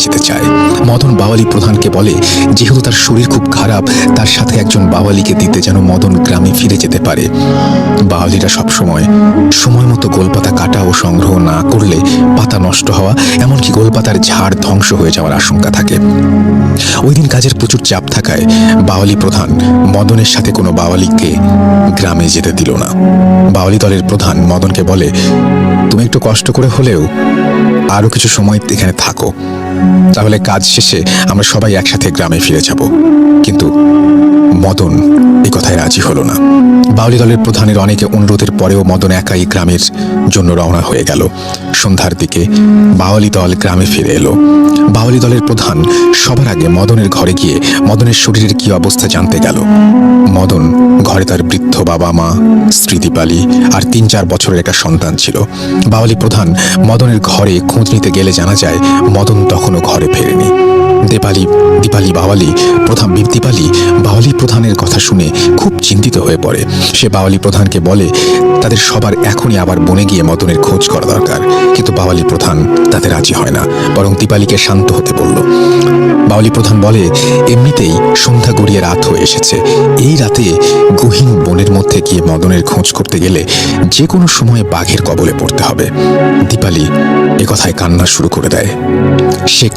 যেতে চায়। মদন বাওয়ালি প্রধানকে বলে যেহেতু তার শরীর খুব খারাপ, তার সাথে একজন বাওয়ালিকে দিতে যেন মদন গ্রামে ফিরে যেতে পারে। বাওয়ালিরা সবসময় সময় মতো গোলপাতা কাটা ও সংগ্রহ না করলে পাতা নষ্ট হওয়া, এমনকি গোলপাতার ঝাড় ধ্বংস হয়ে যাওয়ার আশঙ্কা থাকে। ওই দিন কাজের প্রচুর চাপ থাকায় বাওয়ালি প্রধান মদনের সাথে কোনো বাওয়ালিকে গ্রামে যেতে দিল না। বাওয়ালি দলের প্রধান মদনকে বলে, তুমি একটু কষ্ট করে হলেও আরো কিছু সময় এখানে থাকো, তাহলে কাজ শেষে আমরা সবাই একসাথে গ্রামে ফিরে যাব। কিন্তু মদন এই কথায় রাজি হলো না। বাওয়ালি দলের প্রধানের অনেকে অনুরোধের পরেও মদন একাই গ্রামের জন্য রওনা হয়ে গেল। সন্ধ্যার দিকে বাওয়ালি দল গ্রামে ফিরে এলো। বাওয়ালি দলের প্রধান সবার আগে মদনের ঘরে গিয়ে মদনের শরীরের কি অবস্থা জানতে গেল। মদন ঘরে তার বৃদ্ধ বাবা মা, স্ত্রী দীপালি আর ৩-৪ বছরের একটা সন্তান ছিল। বাওয়ালি প্রধান মদনের ঘরে খোঁজ নিতে গেলে জানা যায় মদন তখনও ঘরে ফেরেনি। দীপালি বাওয়ালি প্রধানের কথা শুনে খুব চিন্তিত হয়ে পড়ে। সে বাওয়ালি প্রধানকে বলে তাদের সবার এখনই আবার বনে গিয়ে মদনের খোঁজ করা দরকার। কিন্তু বাওয়ালি প্রধান তাতে রাজি হয় না, বরং দীপালিকে শান্ত হতে বলল। বাওয়ালি প্রধান বলে, এমনিতেই সন্ধ্যা গড়িয়ে রাত হয়ে এসেছে, এই রাতে গহীন বনের মধ্যে গিয়ে মদনের খোঁজ করতে গেলে যে কোনো সময় বাঘের কবলে পড়তে হবে। দীপালি এ কথায় কান্না শুরু করে দেয়। সে